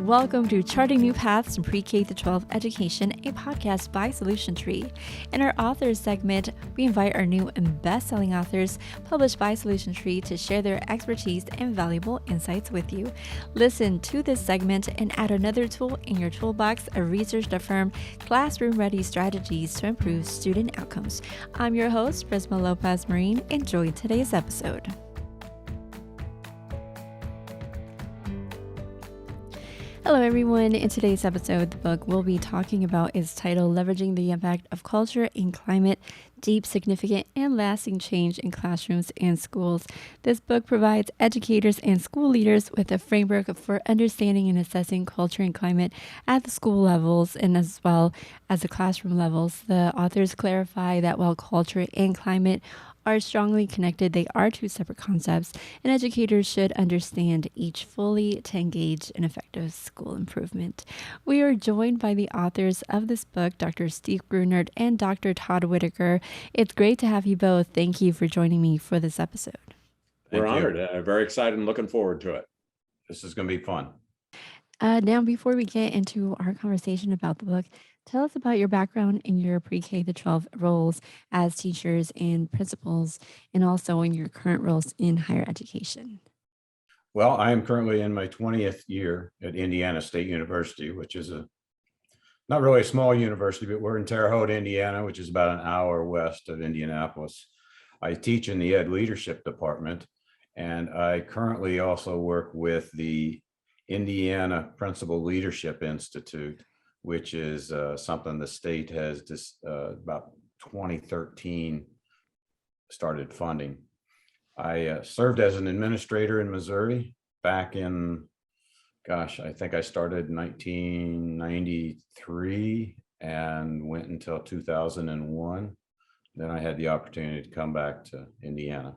Welcome to Charting New Paths in Pre-K to 12 Education, a podcast by Solution Tree. In our authors segment, we invite our new and best-selling authors published by Solution Tree to share their expertise and valuable insights with you. Listen to this segment and add another tool in your toolbox of research-affirmed, classroom-ready strategies to improve student outcomes. I'm your host, Prisma Lopez-Marine. Enjoy today's episode. Hello everyone. In today's episode, the book we'll be talking about is titled Leveraging the Impact of Culture and Climate, Deep, Significant, and Lasting Change in Classrooms and Schools. This book provides educators and school leaders with a framework for understanding and assessing culture and climate at the school levels and as well as the classroom levels. The authors clarify that while culture and climate are strongly connected, they are two separate concepts, and educators should understand each fully to engage in effective school improvement. We are joined by the authors of this book, Dr. Steve Gruenert and Dr. Todd Whitaker. It's great to have you both. Thank you for joining me for this episode. We're honored. Very excited and looking forward to it. This is going to be fun. Now, before we get into our conversation about the book, tell us about your background in your pre-K to 12 roles as teachers and principals, and also in your current roles in higher education. Well, I am currently in my 20th year at Indiana State University, which is not really a small university, but we're in Terre Haute, Indiana, which is about an hour west of Indianapolis. I teach in the Ed Leadership Department, and I currently also work with the Indiana Principal Leadership Institute, which is something the state has just about 2013 started funding. I served as an administrator in Missouri back in, I think I started in 1993 and went until 2001. Then I had the opportunity to come back to Indiana.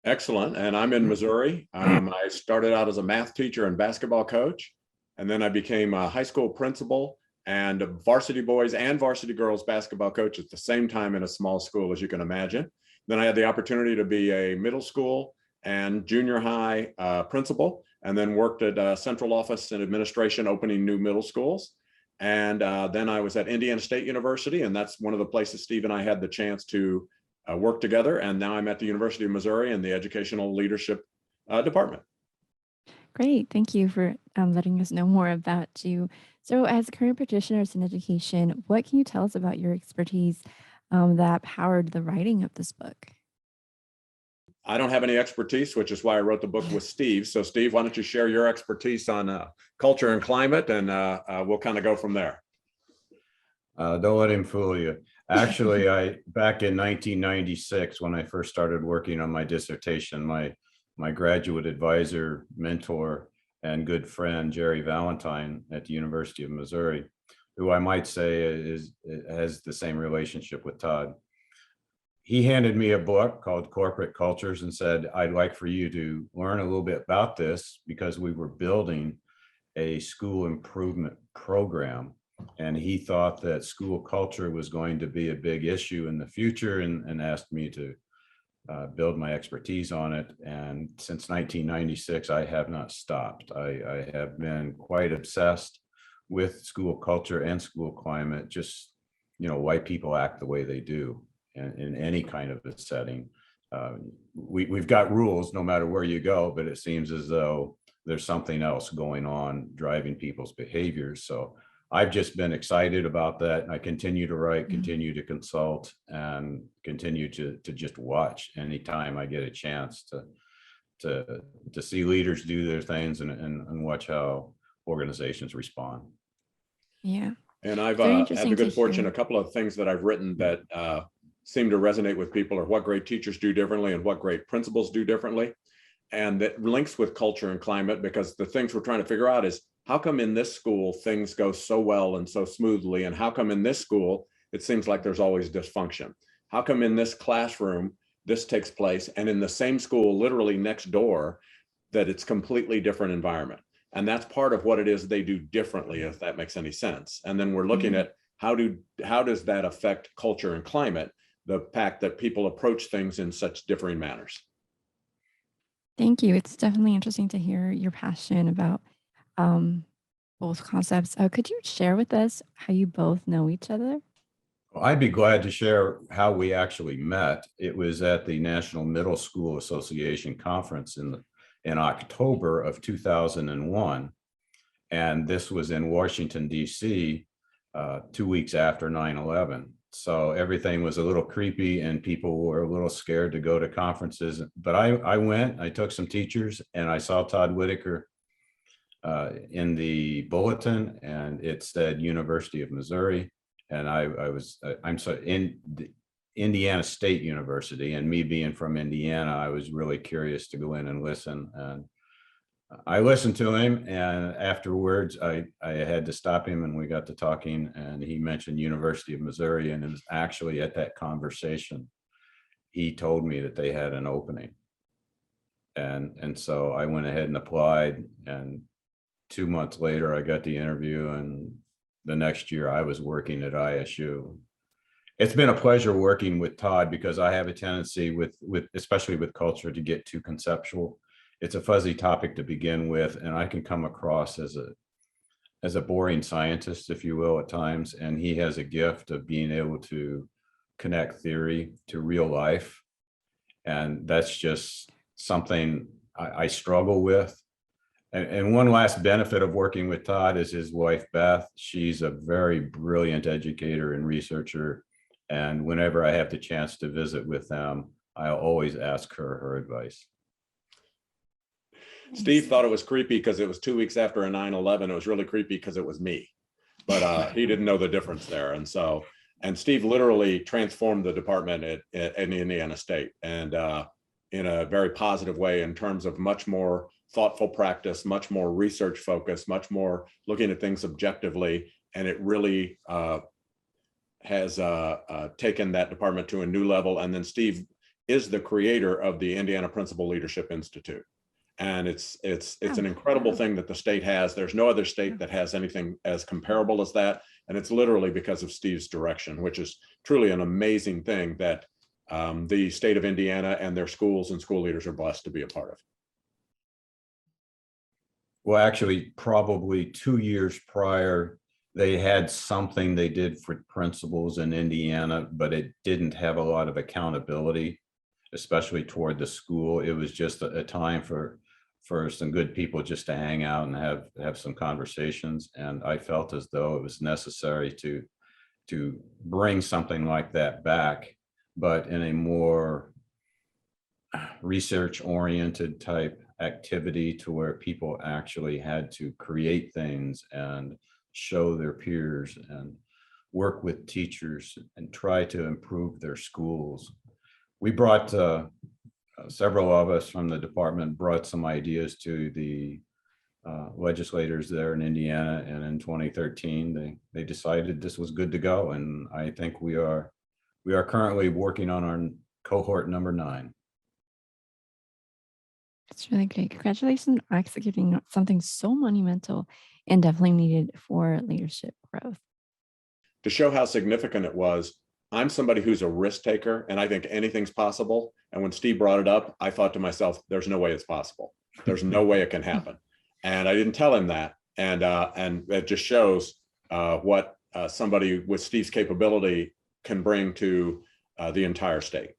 Excellent. And I'm in Missouri. I started out as a math teacher and basketball coach, and then I became a high school principal and a varsity boys and varsity girls basketball coach at the same time in a small school, as you can imagine. Then I had the opportunity to be a middle school and junior high principal, and then worked at central office and administration opening new middle schools. And then I was at Indiana State University, and that's one of the places Steve and I had the chance to work together. And now I'm at the University of Missouri in the Educational Leadership Department. Great. Thank you for letting us know more about you. So as current practitioners in education, what can you tell us about your expertise that powered the writing of this book? I don't have any expertise, which is why I wrote the book with Steve. So Steve, why don't you share your expertise on culture and climate, and we'll kind of go from there. Don't let him fool you. Actually, back in 1996, when I first started working on my dissertation, my graduate advisor, mentor, and good friend, Jerry Valentine at the University of Missouri, who I might say has the same relationship with Todd. He handed me a book called Corporate Cultures and said, I'd like for you to learn a little bit about this, because we were building a school improvement program. And he thought that school culture was going to be a big issue in the future, and asked me to build my expertise on it. And since 1996, I have not stopped. I have been quite obsessed with school culture and school climate, just, why people act the way they do in any kind of a setting. We've got rules no matter where you go, but it seems as though there's something else going on driving people's behaviors. So I've just been excited about that. I continue to write, continue to consult, and continue to just watch anytime I get a chance to see leaders do their things and watch how organizations respond. Yeah. And I've had the good fortune, a couple of things that I've written that seem to resonate with people are what great teachers do differently and what great principals do differently. And that links with culture and climate, because the things we're trying to figure out is, how come in this school things go so well and so smoothly? And how come in this school, it seems like there's always dysfunction? How come in this classroom, this takes place, and in the same school, literally next door, that it's completely different environment? And that's part of what it is they do differently, if that makes any sense. And then we're looking at how does that affect culture and climate, the fact that people approach things in such differing manners. Thank you. It's definitely interesting to hear your passion about um, both concepts. Could you share with us how you both know each other? Well, I'd be glad to share how we actually met. It was at the National Middle School Association Conference in October of 2001. And this was in Washington, D.C., 2 weeks after 9/11. So everything was a little creepy and people were a little scared to go to conferences. But I went, I took some teachers, and I saw Todd Whitaker in the bulletin, and it said University of Missouri. And I'm so in the Indiana State University, and me being from Indiana, I was really curious to go in and listen. And I listened to him, and afterwards I had to stop him, and we got to talking, and he mentioned University of Missouri, and it was actually at that conversation he told me that they had an opening. And so I went ahead and applied, and 2 months later I got the interview, and the next year I was working at ISU. It's been a pleasure working with Todd because I have a tendency with especially with culture to get too conceptual. It's a fuzzy topic to begin with, and I can come across as a boring scientist, if you will, at times. And he has a gift of being able to connect theory to real life. And that's just something I struggle with. And one last benefit of working with Todd is his wife, Beth. She's a very brilliant educator and researcher. And whenever I have the chance to visit with them, I'll always ask her advice. Steve thought it was creepy because it was 2 weeks after a 9/11. It was really creepy because it was me, but he didn't know the difference there. And Steve literally transformed the department at Indiana State, and in a very positive way in terms of much more thoughtful practice, much more research focus, much more looking at things objectively. And it really has taken that department to a new level. And then Steve is the creator of the Indiana Principal Leadership Institute. And it's an incredible thing that the state has. There's no other state that has anything as comparable as that. And it's literally because of Steve's direction, which is truly an amazing thing that the state of Indiana and their schools and school leaders are blessed to be a part of. Well, actually, probably 2 years prior, they had something they did for principals in Indiana, but it didn't have a lot of accountability, especially toward the school. It was just a time for some good people just to hang out and have some conversations. And I felt as though it was necessary to bring something like that back, but in a more research-oriented type activity, to where people actually had to create things and show their peers and work with teachers and try to improve their schools. We brought several of us from the department brought some ideas to the legislators there in Indiana, and in 2013 they decided this was good to go. And I think we are currently working on our cohort number 9. It's really great. Congratulations on executing something so monumental and definitely needed for leadership growth. To show how significant it was, I'm somebody who's a risk taker, and I think anything's possible. And when Steve brought it up, I thought to myself, there's no way it's possible. There's no way it can happen. And I didn't tell him that. And it just shows what somebody with Steve's capability can bring to the entire state.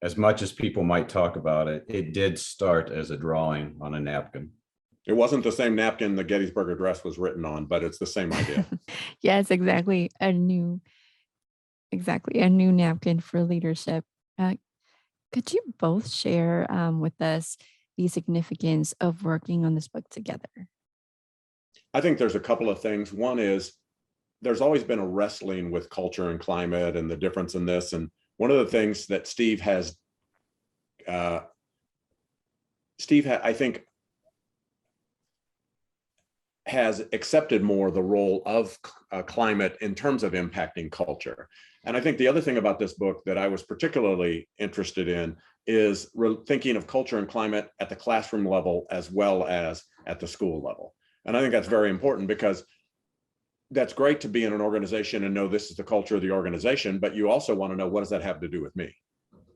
As much as people might talk about it, it did start as a drawing on a napkin. It wasn't the same napkin the Gettysburg Address was written on, but it's the same idea. Yes, exactly. A new napkin for leadership. Could you both share with us the significance of working on this book together? I think there's a couple of things. One is there's always been a wrestling with culture and climate and the difference in this. And one of the things that Steve has, I think, has accepted more the role of climate in terms of impacting culture. And I think the other thing about this book that I was particularly interested in is thinking of culture and climate at the classroom level as well as at the school level. And I think that's very important, because that's great to be in an organization and know this is the culture of the organization, but you also want to know, what does that have to do with me?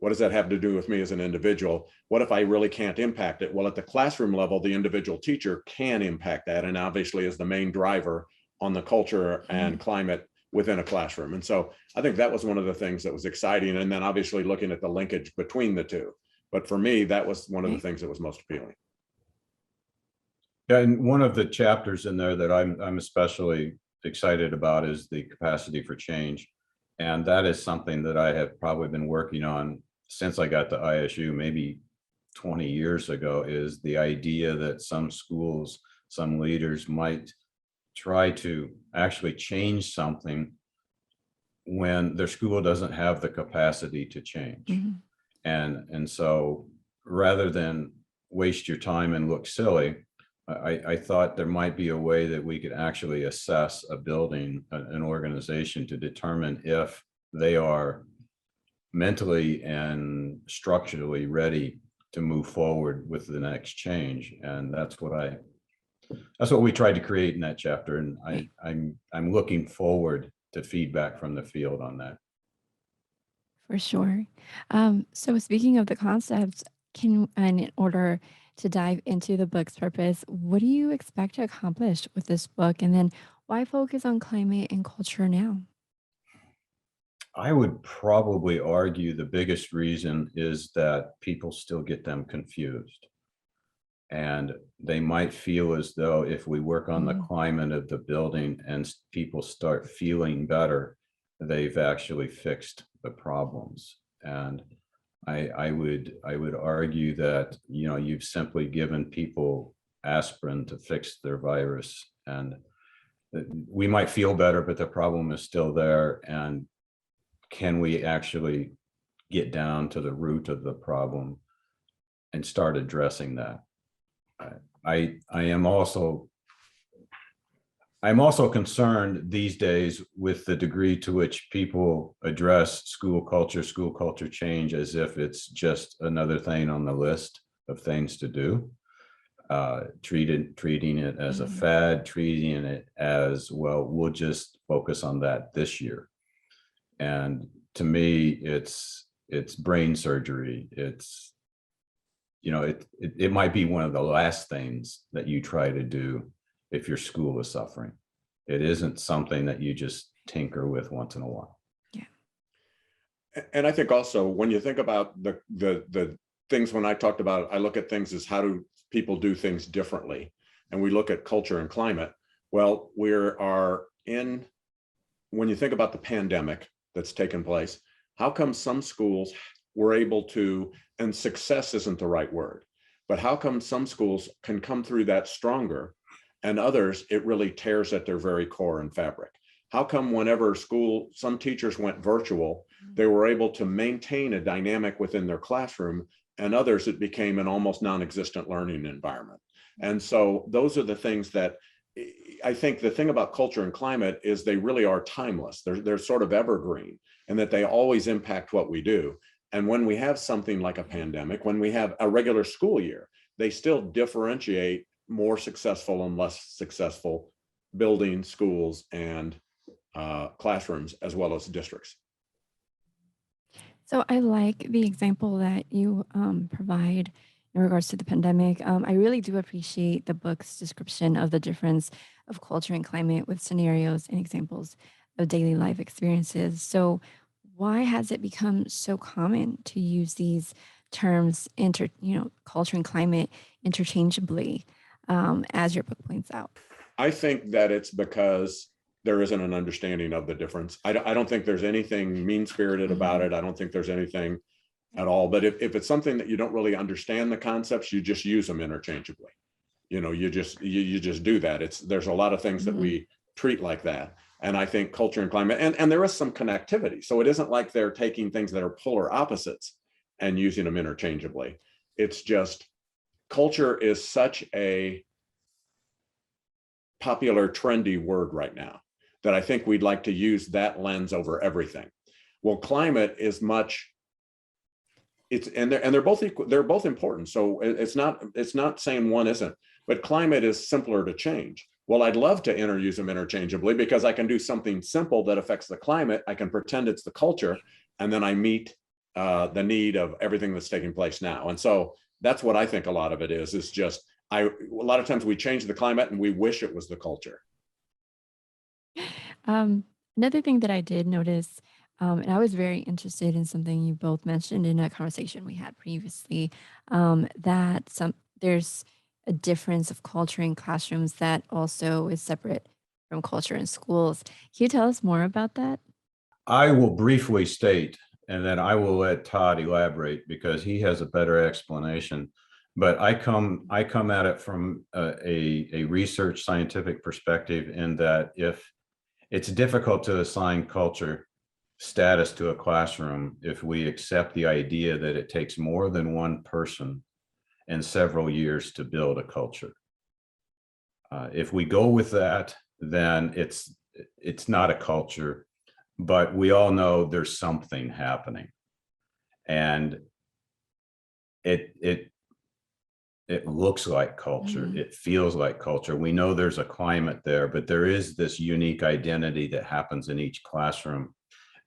What does that have to do with me as an individual? What if I really can't impact it? Well, at the classroom level, the individual teacher can impact that, and obviously is the main driver on the culture and climate within a classroom. And so I think that was one of the things that was exciting. And then obviously looking at the linkage between the two. But for me, that was one of the things that was most appealing. Yeah, and one of the chapters in there that I'm especially excited about is the capacity for change. And that is something that I have probably been working on since I got to ISU, maybe 20 years ago, is the idea that some schools, some leaders might try to actually change something when their school doesn't have the capacity to change. And so rather than waste your time and look silly, I thought there might be a way that we could actually assess a building, an organization, to determine if they are mentally and structurally ready to move forward with the next change. And that's what we tried to create in that chapter. And I'm looking forward to feedback from the field on that. For sure. So speaking of the concepts, and in order to dive into the book's purpose, what do you expect to accomplish with this book? And then why focus on climate and culture now? I would probably argue the biggest reason is that people still get them confused. And they might feel as though if we work on the climate of the building and people start feeling better, they've actually fixed the problems. And I would argue that, you know, you've simply given people aspirin to fix their virus, and we might feel better, but the problem is still there. And can we actually get down to the root of the problem and start addressing that? I'm also concerned these days with the degree to which people address school culture change as if it's just another thing on the list of things to do. Treating it as a fad, treating it as, well, we'll just focus on that this year. And to me, it's brain surgery. It's, you know, it might be one of the last things that you try to do if your school is suffering. It isn't something that you just tinker with once in a while. Yeah. And I think also when you think about the things, when I talked about, I look at things as how do people do things differently. And we look at culture and climate. Well, when you think about the pandemic that's taken place, how come some schools were able to, and success isn't the right word, but how come some schools can come through that stronger and others, it really tears at their very core and fabric? How come whenever some teachers went virtual, they were able to maintain a dynamic within their classroom, and others, it became an almost non-existent learning environment? And so those are the things that I think the thing about culture and climate is they really are timeless. They're sort of evergreen, and that they always impact what we do. And when we have something like a pandemic, when we have a regular school year, they still differentiate more successful and less successful buildings, schools, and classrooms, as well as districts. So I like the example that you provide in regards to the pandemic. I really do appreciate the book's description of the difference of culture and climate with scenarios and examples of daily life experiences. So why has it become so common to use these terms, culture and climate, interchangeably, as your book points out? I think that it's because there isn't an understanding of the difference. I don't think there's anything mean-spirited about it. I don't think there's anything at all. But if it's something that you don't really understand the concepts, you just use them interchangeably. You know, you just do that. There's a lot of things that we treat like that. And I think culture and climate, and there is some connectivity. So it isn't like they're taking things that are polar opposites and using them interchangeably. It's just culture is such a popular, trendy word right now that I think we'd like to use that lens over everything. Well, climate is much, they're both equal, they're both important. So it's not saying one isn't, but climate is simpler to change. Well, I'd love to use them interchangeably because I can do something simple that affects the climate. I can pretend it's the culture, and then I meet the need of everything that's taking place now. And so that's what I think a lot of it is just, a lot of times we change the climate and we wish it was the culture. Another thing that I did notice, and I was very interested in something you both mentioned in a conversation we had previously, that there's a difference of culture in classrooms that also is separate from culture in schools. Can you tell us more about that? I will briefly state, and then I will let Todd elaborate because he has a better explanation. But I come at it from a research scientific perspective in that if it's difficult to assign culture status to a classroom if we accept the idea that it takes more than one person and several years to build a culture. If we go with that, then it's not a culture, but we all know there's something happening, and it looks like culture. Mhm. It feels like culture. We know there's a climate there, but there is this unique identity that happens in each classroom,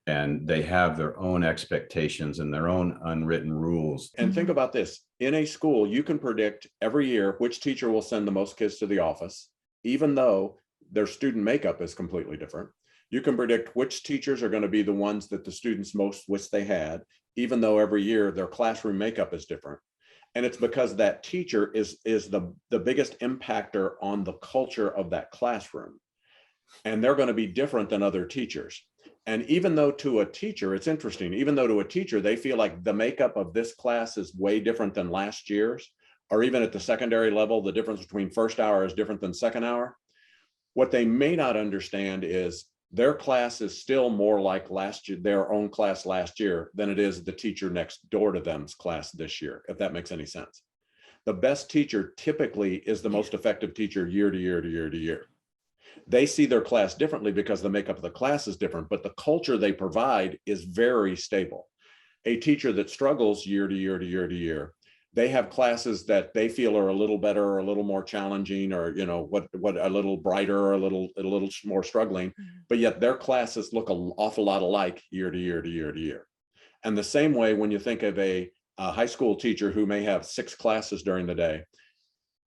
and they have their own expectations and their own unwritten rules. And think Mhm. about this, in a school, you can predict every year which teacher will send the most kids to the office, even though their student makeup is completely different. You can predict which teachers are going to be the ones that the students most wish they had, even though every year their classroom makeup is different. And it's because that teacher is the biggest impactor on the culture of that classroom. And they're going to be different than other teachers. And even though to a teacher, it's interesting, even though to a teacher, they feel like the makeup of this class is way different than last year's, or even at the secondary level, the difference between first hour is different than second hour. What they may not understand is their class is still more like last year, their own class last year, than it is the teacher next door to them's class this year, if that makes any sense. The best teacher typically is the most effective teacher year to year to year to year. They see their class differently because the makeup of the class is different, but the culture they provide is very stable. A teacher that struggles year to year to year to year, they have classes that they feel are a little better or a little more challenging, or what a little brighter or a little more struggling, Mhm. but yet their classes look an awful lot alike year to year to year to year. And the same way, when you think of a high school teacher who may have 6 classes during the day,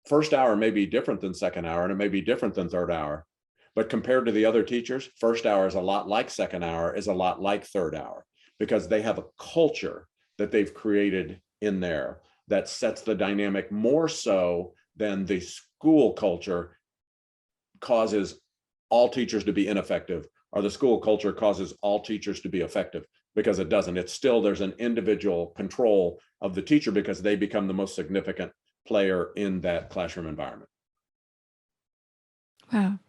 first hour may be different than second hour, and it may be different than third hour. But compared to the other teachers, first hour is a lot like second hour, is a lot like third hour, because they have a culture that they've created in there that sets the dynamic more so than the school culture causes all teachers to be ineffective, or the school culture causes all teachers to be effective, because it doesn't. It's still, there's an individual control of the teacher because they become the most significant player in that classroom environment. Wow.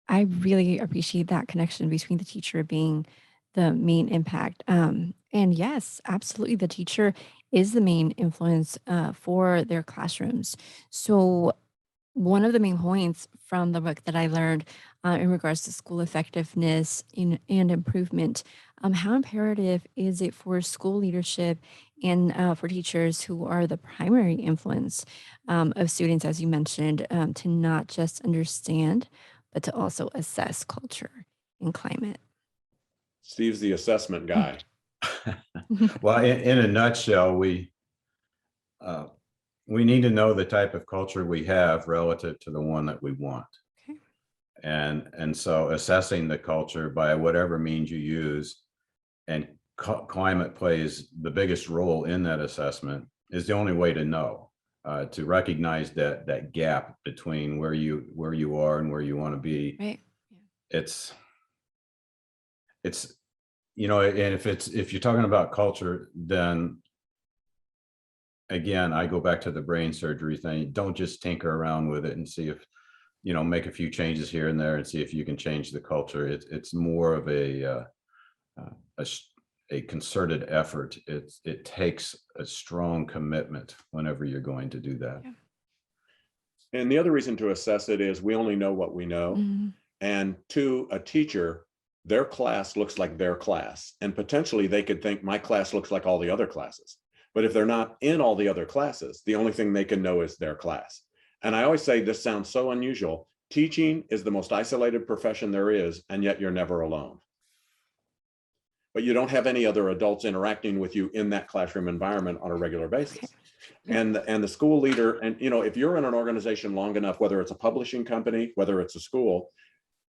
I really appreciate that connection between the teacher being the main impact. And yes, absolutely, the teacher is the main influence for their classrooms. So, one of the main points from the book that I learned in regards to school effectiveness and improvement, how imperative is it for school leadership and for teachers who are the primary influence of students, as you mentioned, to not just understand, but to also assess culture and climate? Steve's the assessment guy. Well, in a nutshell, uh, we need to know the type of culture we have relative to the one that we want. Okay. And so assessing the culture by whatever means you use, and climate plays the biggest role in that assessment, is the only way to know, to recognize that gap between where you are and where you want to be. Right. Yeah. It's and if you're talking about culture, then again, I go back to the brain surgery thing. Don't just tinker around with it and see if, make a few changes here and there and see if you can change the culture. It's more of a a concerted effort. It takes a strong commitment whenever you're going to do that. Yeah. And the other reason to assess it is we only know what we know. Mhm. And to a teacher, their class looks like their class. And potentially they could think my class looks like all the other classes. But if they're not in all the other classes, the only thing they can know is their class. And I always say, this sounds so unusual. Teaching is the most isolated profession there is, and yet you're never alone. but you don't have any other adults interacting with you in that classroom environment on a regular basis. And the school leader, and if you're in an organization long enough, whether it's a publishing company, whether it's a school,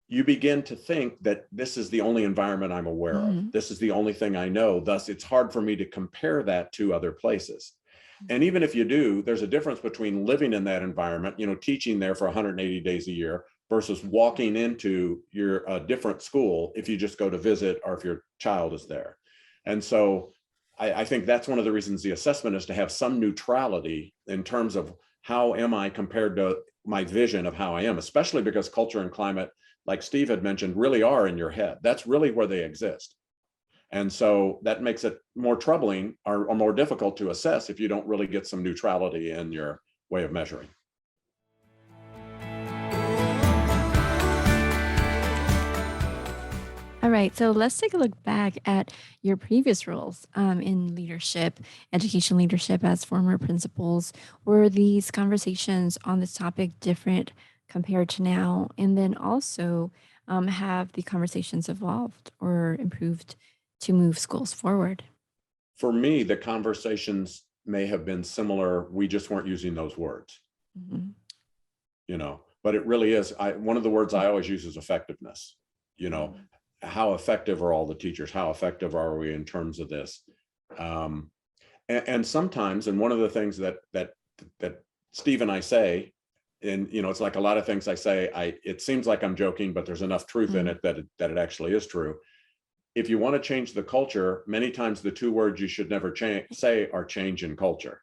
you begin to think that this is the only environment I'm aware of. This is the only thing I know. Thus, it's hard for me to compare that to other places. And even if you do, there's a difference between living in that environment, teaching there for 180 days a year versus walking into your different school if you just go to visit or if your child is there. And so I think that's one of the reasons the assessment is to have some neutrality in terms of how am I compared to my vision of how I am, especially because culture and climate, like Steve had mentioned, really are in your head. That's really where they exist. And so that makes it more troubling or more difficult to assess if you don't really get some neutrality in your way of measuring. All right, so let's take a look back at your previous roles in leadership, education leadership as former principals. Were these conversations on this topic different compared to now? And then also, have the conversations evolved or improved to move schools forward? For me, the conversations may have been similar. We just weren't using those words, but it really is. One of the words I always use is effectiveness. How effective are all the teachers? How effective are we in terms of this? And sometimes, and one of the things that Steve and I say, and it's like a lot of things I say, it seems like I'm joking, but there's enough truth in it that it actually is true. If you want to change the culture, many times the two words you should never say are change and culture.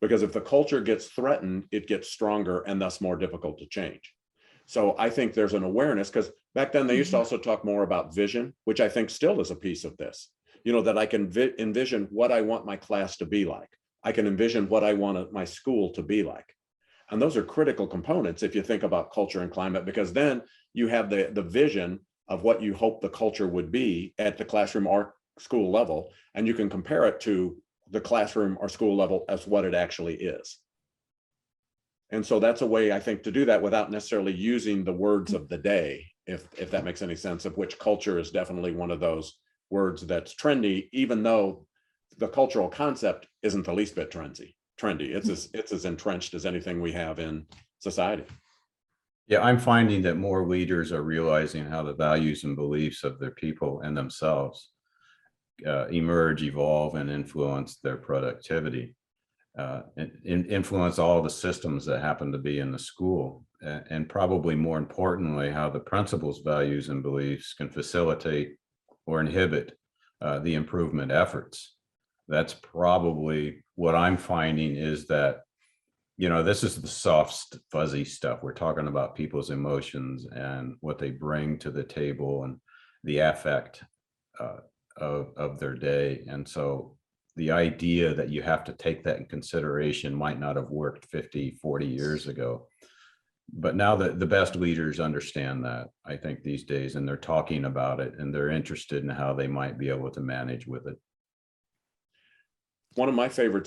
Because if the culture gets threatened, it gets stronger and thus more difficult to change. So I think there's an awareness, because back then they used to also talk more about vision, which I think still is a piece of this, that I can envision what I want my class to be like. I can envision what I want my school to be like. And those are critical components if you think about culture and climate, because then you have the vision of what you hope the culture would be at the classroom or school level, and you can compare it to the classroom or school level as what it actually is. And so that's a way, I think, to do that without necessarily using the words of the day, if that makes any sense, of which culture is definitely one of those words that's trendy, even though the cultural concept isn't the least bit trendy. It's as entrenched as anything we have in society. Yeah, I'm finding that more leaders are realizing how the values and beliefs of their people and themselves emerge, evolve, and influence their productivity, and influence all the systems that happen to be in the school. And probably more importantly, how the principal's values and beliefs can facilitate or inhibit the improvement efforts. That's probably what I'm finding, is that this is the soft, fuzzy stuff. We're talking about people's emotions and what they bring to the table and the affect of their day. And so the idea that you have to take that in consideration might not have worked 50, 40 years ago. But now the best leaders understand that, I think, these days, and they're talking about it, and they're interested in how they might be able to manage with it. One of my favorite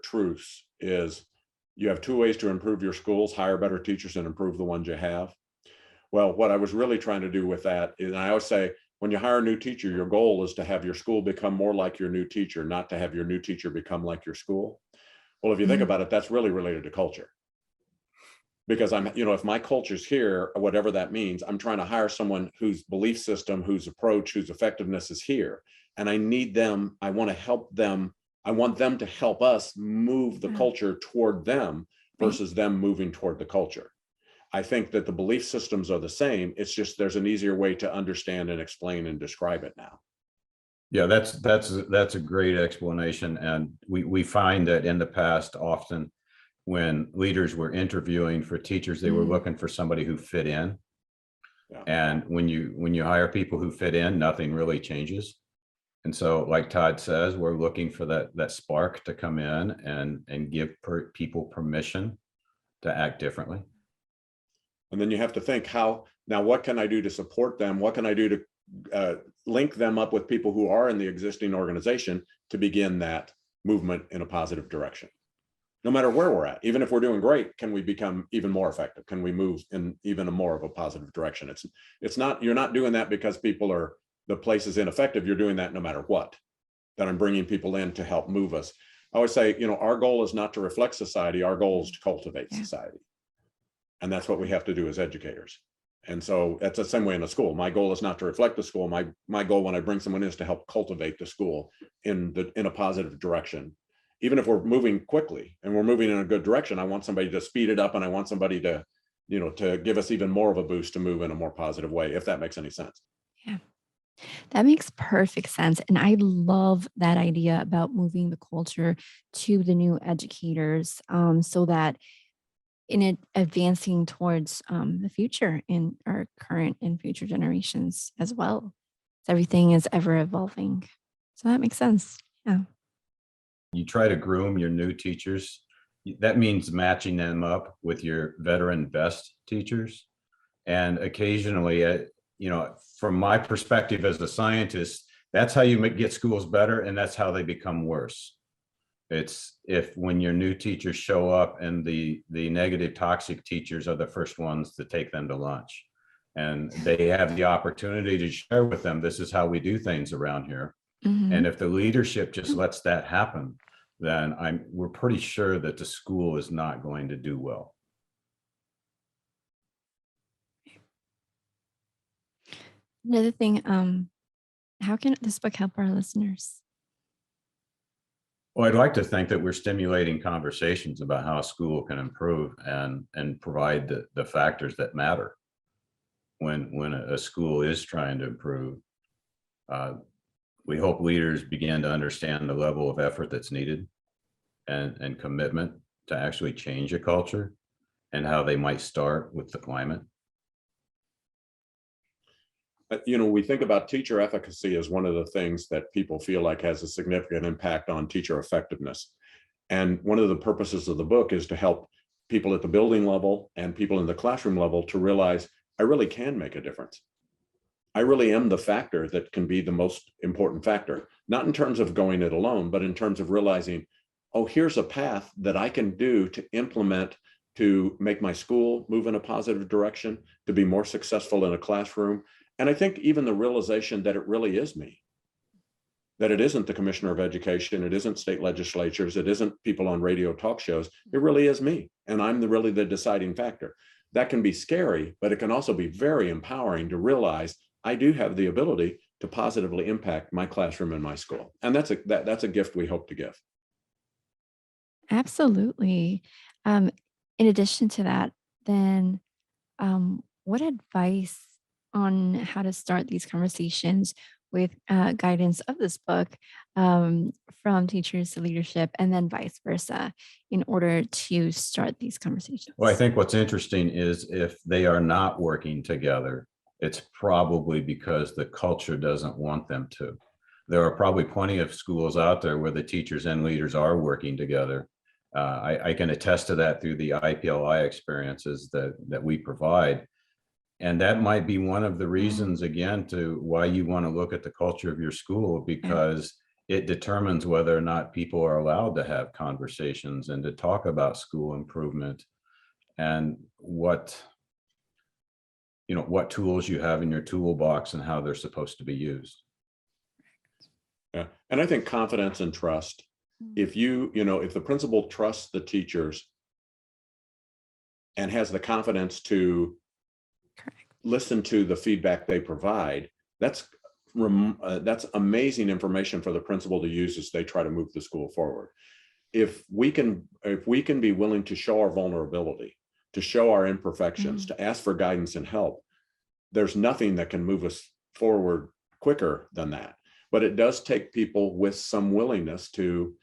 truths is you have two ways to improve your schools: hire better teachers and improve the ones you have. Well, what I was really trying to do with that is, I always say, when you hire a new teacher, your goal is to have your school become more like your new teacher, not to have your new teacher become like your school. Well, if you think about it, that's really related to culture. Because if my culture's here, whatever that means, I'm trying to hire someone whose belief system, whose approach, whose effectiveness is here. And I need them, I want to help them. I want them to help us move the culture toward them versus them moving toward the culture. I think that the belief systems are the same. It's just there's an easier way to understand and explain and describe it now. Yeah, that's a great explanation. And we find that in the past, often when leaders were interviewing for teachers, they were looking for somebody who fit in. Yeah. And when you hire people who fit in, nothing really changes. And so, like Todd says, we're looking for that spark to come in and give people permission to act differently. And then you have to think, what can I do to support them? What can I do to link them up with people who are in the existing organization to begin that movement in a positive direction? No matter where we're at, even if we're doing great, can we become even more effective? Can we move in even more of a positive direction? It's not, you're not doing that because people are the place is ineffective, you're doing that no matter what, that I'm bringing people in to help move us. I always say, our goal is not to reflect society. Our goal is to cultivate society. And that's what we have to do as educators. And so that's the same way in a school. My goal is not to reflect the school. My goal when I bring someone in is to help cultivate the school in a positive direction. Even if we're moving quickly and we're moving in a good direction, I want somebody to speed it up, and I want somebody to, to give us even more of a boost to move in a more positive way, if that makes any sense. Yeah, that makes perfect sense. And I love that idea about moving the culture to the new educators, so that in it advancing towards the future in our current and future generations as well. Everything is ever evolving. So that makes sense. Yeah. You try to groom your new teachers. That means matching them up with your veteran best teachers. And occasionally, from my perspective as a scientist, that's how you get schools better, and that's how they become worse. It's when your new teachers show up and the negative toxic teachers are the first ones to take them to lunch, and they have the opportunity to share with them, this is how we do things around here. Mm-hmm. And if the leadership just lets that happen, then we're pretty sure that the school is not going to do well. Another thing, how can this book help our listeners? Well, I'd like to think that we're stimulating conversations about how a school can improve and provide the factors that matter when a school is trying to improve. We hope leaders begin to understand the level of effort that's needed and commitment to actually change a culture, and how they might start with the climate. We think about teacher efficacy as one of the things that people feel like has a significant impact on teacher effectiveness. And one of the purposes of the book is to help people at the building level and people in the classroom level to realize, I really can make a difference. I really am the factor that can be the most important factor, not in terms of going it alone, but in terms of realizing, oh, here's a path that I can do to implement to make my school move in a positive direction, to be more successful in a classroom. And I think even the realization that it really is me, that it isn't the commissioner of education, it isn't state legislatures, it isn't people on radio talk shows, it really is me. And I'm really the deciding factor. That can be scary, but it can also be very empowering to realize I do have the ability to positively impact my classroom and my school. And that's a gift we hope to give. Absolutely. In addition to that, then what advice on how to start these conversations with guidance of this book, from teachers to leadership, and then vice versa, in order to start these conversations? Well, I think what's interesting is if they are not working together, it's probably because the culture doesn't want them to. There are probably plenty of schools out there where the teachers and leaders are working together. I can attest to that through the IPLI experiences that we provide. And that might be one of the reasons, again, to why you want to look at the culture of your school, because it determines whether or not people are allowed to have conversations and to talk about school improvement and what tools you have in your toolbox and how they're supposed to be used. Yeah. And I think confidence and trust, if the principal trusts the teachers and has the confidence to listen to the feedback they provide, that's amazing information for the principal to use as they try to move the school forward. If we can be willing to show our vulnerability, to show our imperfections, to ask for guidance and help, there's nothing that can move us forward quicker than that. But it does take people with some willingness to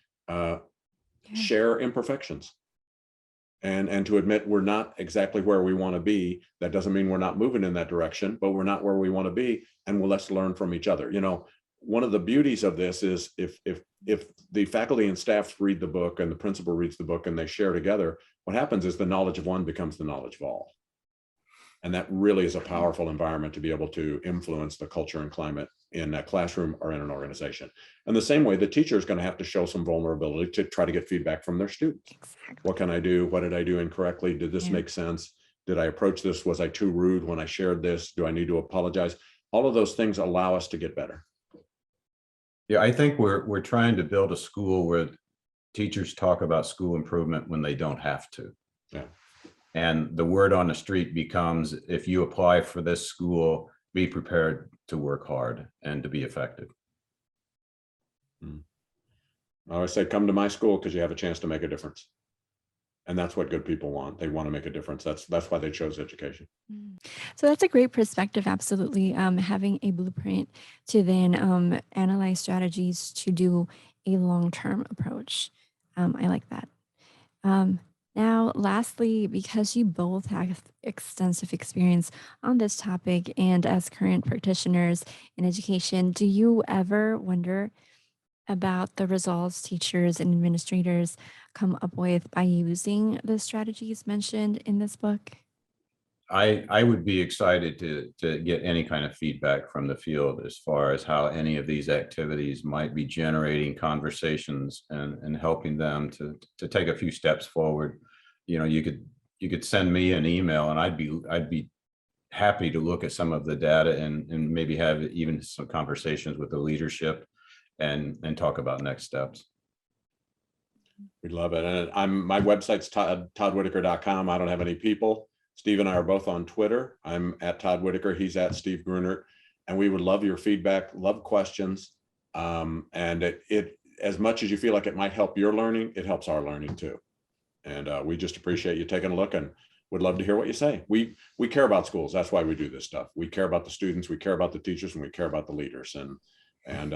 share imperfections and to admit we're not exactly where we want to be. That doesn't mean we're not moving in that direction, but we're not where we want to be, and let's learn from each other. One of the beauties of this is if the faculty and staff read the book and the principal reads the book and they share together, what happens is the knowledge of one becomes the knowledge of all. And that really is a powerful environment to be able to influence the culture and climate in a classroom or in an organization. And the same way, the teacher is going to have to show some vulnerability to try to get feedback from their students. Exactly. What can I do? What did I do incorrectly? Did this make sense? Did I approach this? Was I too rude when I shared this? Do I need to apologize? All of those things allow us to get better. Yeah, I think we're trying to build a school where teachers talk about school improvement when they don't have to. Yeah. And the word on the street becomes, if you apply for this school, be prepared to work hard and to be effective. I always say, come to my school because you have a chance to make a difference. And that's what good people want. They want to make a difference. That's why they chose education. So that's a great perspective. Absolutely. Having a blueprint to then analyze strategies to do a long-term approach. I like that. Now, lastly, because you both have extensive experience on this topic and as current practitioners in education, do you ever wonder about the results teachers and administrators come up with by using the strategies mentioned in this book? I would be excited to get any kind of feedback from the field as far as how any of these activities might be generating conversations and helping them to take a few steps forward. You know, you could send me an email and I'd be happy to look at some of the data and maybe have even some conversations with the leadership and talk about next steps. We love it. And my website's toddwhitaker.com. I don't have any people. Steve and I are both on Twitter. I'm at Todd Whitaker. He's at Steve Gruenert. And we would love your feedback, love questions. And it as much as you feel like it might help your learning, it helps our learning too. And we just appreciate you taking a look and would love to hear what you say. We care about schools. That's why we do this stuff. We care about the students, we care about the teachers, and we care about the leaders. And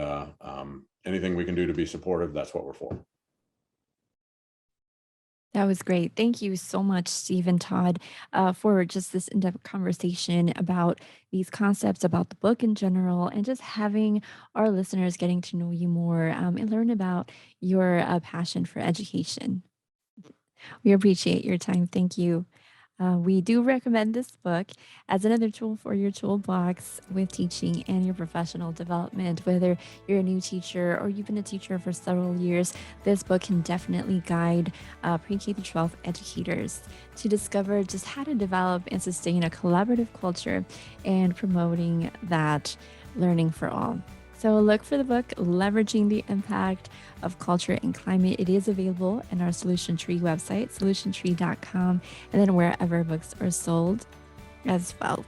anything we can do to be supportive, that's what we're for. That was great. Thank you so much, Steve and Todd, for just this in-depth conversation about these concepts, about the book in general, and just having our listeners getting to know you more and learn about your passion for education. We appreciate your time. Thank you. We do recommend this book as another tool for your toolbox with teaching and your professional development. Whether you're a new teacher or you've been a teacher for several years, this book can definitely guide pre-K through 12 educators to discover just how to develop and sustain a collaborative culture and promoting that learning for all. So look for the book, Leveraging the Impact of Culture and Climate. It is available in our Solution Tree website, solutiontree.com, and then wherever books are sold as well.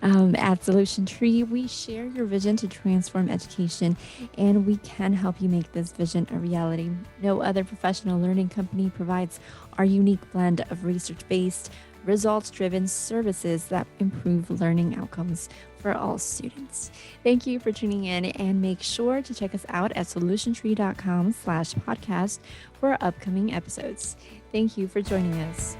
At Solution Tree, we share your vision to transform education, and we can help you make this vision a reality. No other professional learning company provides our unique blend of research-based, results-driven services that improve learning outcomes for all students. Thank you for tuning in, and make sure to check us out at solutiontree.com/podcast for upcoming episodes. Thank you for joining us.